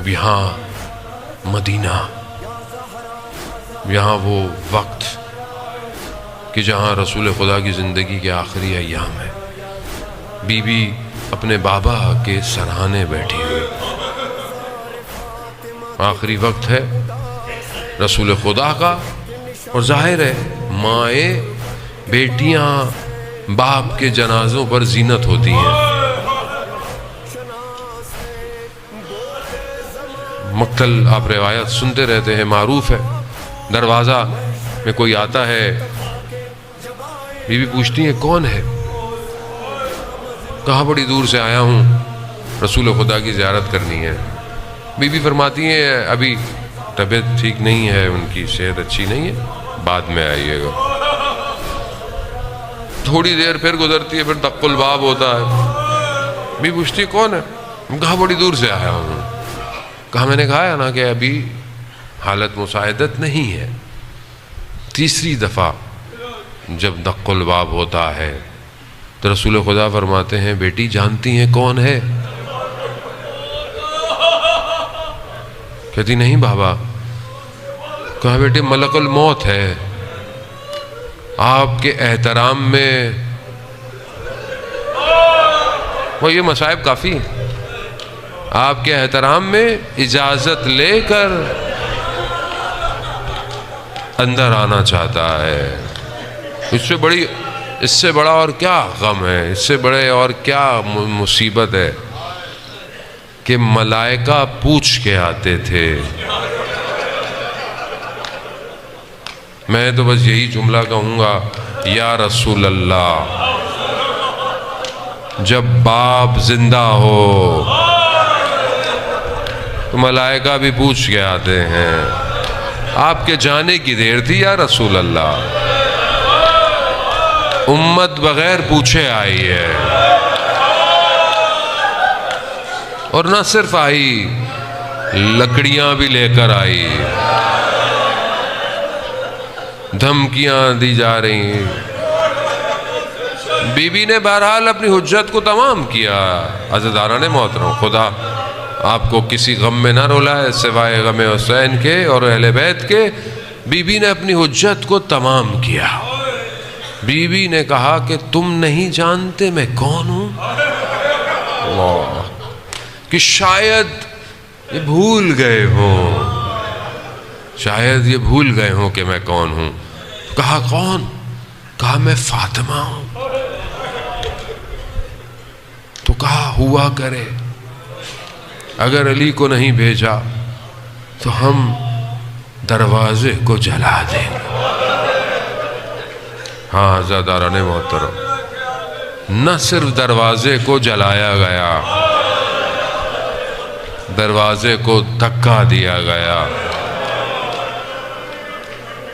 یہاں مدینہ، یہاں وہ وقت کہ جہاں رسول خدا کی زندگی کے آخری ایام ہے، بی بی اپنے بابا کے سرہانے بیٹھی ہوئی، آخری وقت ہے رسول خدا کا، اور ظاہر ہے مائیں بیٹیاں باپ کے جنازوں پر زینت ہوتی ہیں۔ مقتل آپ روایت سنتے رہتے ہیں، معروف ہے، دروازہ میں کوئی آتا ہے، بی بی پوچھتی ہیں کون ہے؟ کہاں بڑی دور سے آیا ہوں، رسول خدا کی زیارت کرنی ہے۔ بی بی فرماتی ہیں ابھی طبیعت ٹھیک نہیں ہے، ان کی صحت اچھی نہیں ہے، بعد میں آئیے گا۔ تھوڑی دیر پھر گزرتی ہے، پھر دق الباب ہوتا ہے، بی پوچھتی ہے کون ہے؟ کہاں بڑی دور سے آیا ہوں۔ کہا میں نے کہا ہے نا کہ ابھی حالت مساعدت نہیں ہے۔ تیسری دفعہ جب دق الباب ہوتا ہے تو رسول خدا فرماتے ہیں بیٹی جانتی ہیں کون ہے؟ کہتی نہیں بابا۔ کہا بیٹے ملک الموت ہے، آپ کے احترام میں وہ یہ مصائب کافی ہیں، آپ کے احترام میں اجازت لے کر اندر آنا چاہتا ہے۔ اس سے بڑا اور کیا غم ہے، اس سے بڑے اور کیا مصیبت ہے کہ ملائکہ پوچھ کے آتے تھے۔ میں تو بس یہی جملہ کہوں گا، یا رسول اللہ، جب باپ زندہ ہو تو ملائکہ بھی پوچھ کے آتے ہیں۔ آپ کے جانے کی دیر تھی یا رسول اللہ، امت بغیر پوچھے آئی ہے، اور نہ صرف آئی، لکڑیاں بھی لے کر آئی، دھمکیاں دی جا رہی ہیں۔ بی بی نے بہرحال اپنی حجت کو تمام کیا۔ عزیزان محترم، خدا آپ کو کسی غم میں نہ رولائے سوائے غم حسین کے اور اہل بیت کے۔ بی بی نے اپنی حجت کو تمام کیا۔ بی بی نے کہا کہ تم نہیں جانتے میں کون ہوں؟ اللہ، کہ شاید یہ بھول گئے ہوں، شاید یہ بھول گئے ہوں کہ میں کون ہوں۔ کہا کون؟ کہا میں فاطمہ ہوں۔ تو کہا ہوا کرے اگر علی کو نہیں بھیجا تو ہم دروازے کو جلا دیں گے۔ ہاں عزیزان محترم، نہ صرف دروازے کو جلایا گیا، دروازے کو دھکا دیا گیا،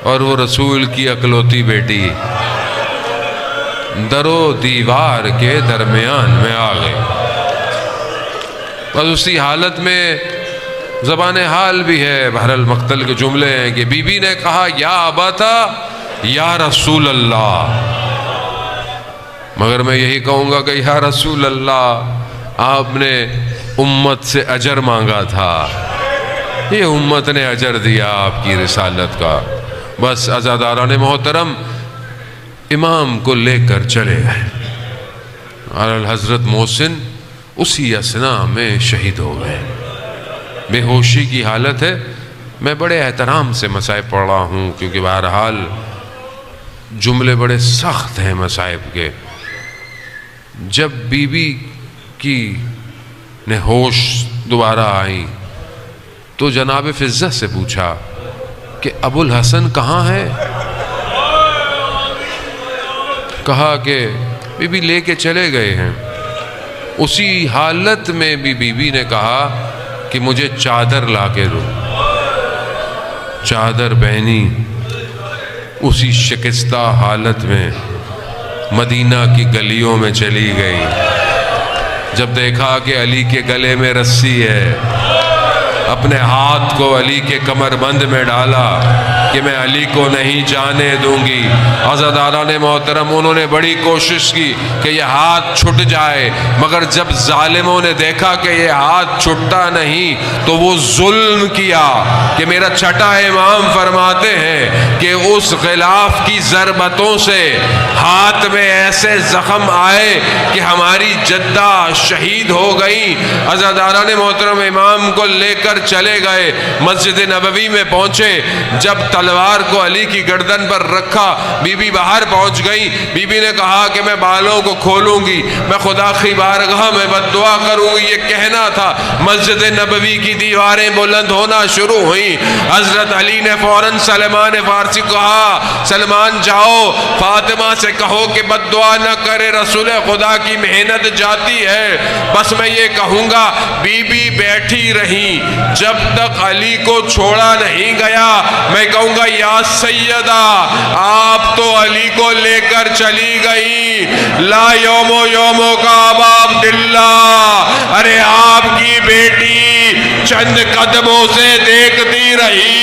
اور وہ رسول کی اکلوتی بیٹی در و دیوار کے درمیان میں آ گئی۔ بس اسی حالت میں زبان حال بھی ہے، بہرحال مقتل کے جملے ہیں کہ بی بی نے کہا یا اباتا یا رسول اللہ، مگر میں یہی کہوں گا کہ یا رسول اللہ، آپ نے امت سے اجر مانگا تھا، یہ امت نے اجر دیا آپ کی رسالت کا۔ بس عزیزان محترم، امام کو لے کر چلے گئے، اور حضرت محسن اسی اثنا میں شہید ہو گئے۔ بے ہوشی کی حالت ہے۔ میں بڑے احترام سے مصائب پڑھ رہا ہوں کیونکہ بہرحال جملے بڑے سخت ہیں مصائب کے۔ جب بی بی کی نے ہوش دوبارہ آئی تو جناب فضت سے پوچھا کہ ابو الحسن کہاں ہے؟ کہا کہ بی بی لے کے چلے گئے ہیں۔ اسی حالت میں بھی بی بی نے کہا کہ مجھے چادر لا کے دو۔ چادر پہنی، اسی شکستہ حالت میں مدینہ کی گلیوں میں چلی گئی۔ جب دیکھا کہ علی کے گلے میں رسی ہے، اب اپنے ہاتھ کو علی کے کمر بند میں ڈالا کہ میں علی کو نہیں جانے دوں گی۔ عزاداران محترم، انہوں نے بڑی کوشش کی کہ یہ ہاتھ چھٹ جائے، مگر جب ظالموں نے دیکھا کہ یہ ہاتھ چھٹتا نہیں تو وہ ظلم کیا کہ میرا چھٹا امام فرماتے ہیں کہ اس غلاف کی ضربتوں سے ہاتھ میں ایسے زخم آئے کہ ہماری جدہ شہید ہو گئی۔ عزاداران محترم، امام کو لے کر چلے گئے، مسجد نبوی میں پہنچے، جب تلوار کو علی کی گردن پر رکھا، بی بی باہر پہنچ گئی۔ بی بی نے کہا کہ میں بالوں کو کھولوں گی، میں خدا کی بارگاہ میں بد دعا کروں گی، یہ کہنا تھا۔ مسجد نبوی کی دیواریں بلند ہونا شروع ہوئیں۔ حضرت علی نے فوراً سلمان فارسی کو کہا، سلمان جاؤ فاطمہ سے کہو کہ بد دعا نہ کرے، رسول خدا کی محنت جاتی ہے۔ بس میں یہ کہوں گا، بی بی بیٹھی رہی جب تک علی کو چھوڑا نہیں گیا۔ میں کہوں گا، یا سیدہ آپ تو علی کو لے کر چلی گئی، لا یومو یومو کا ابا عبداللہ، ارے آپ کی بیٹی چند قدموں سے دیکھتی رہی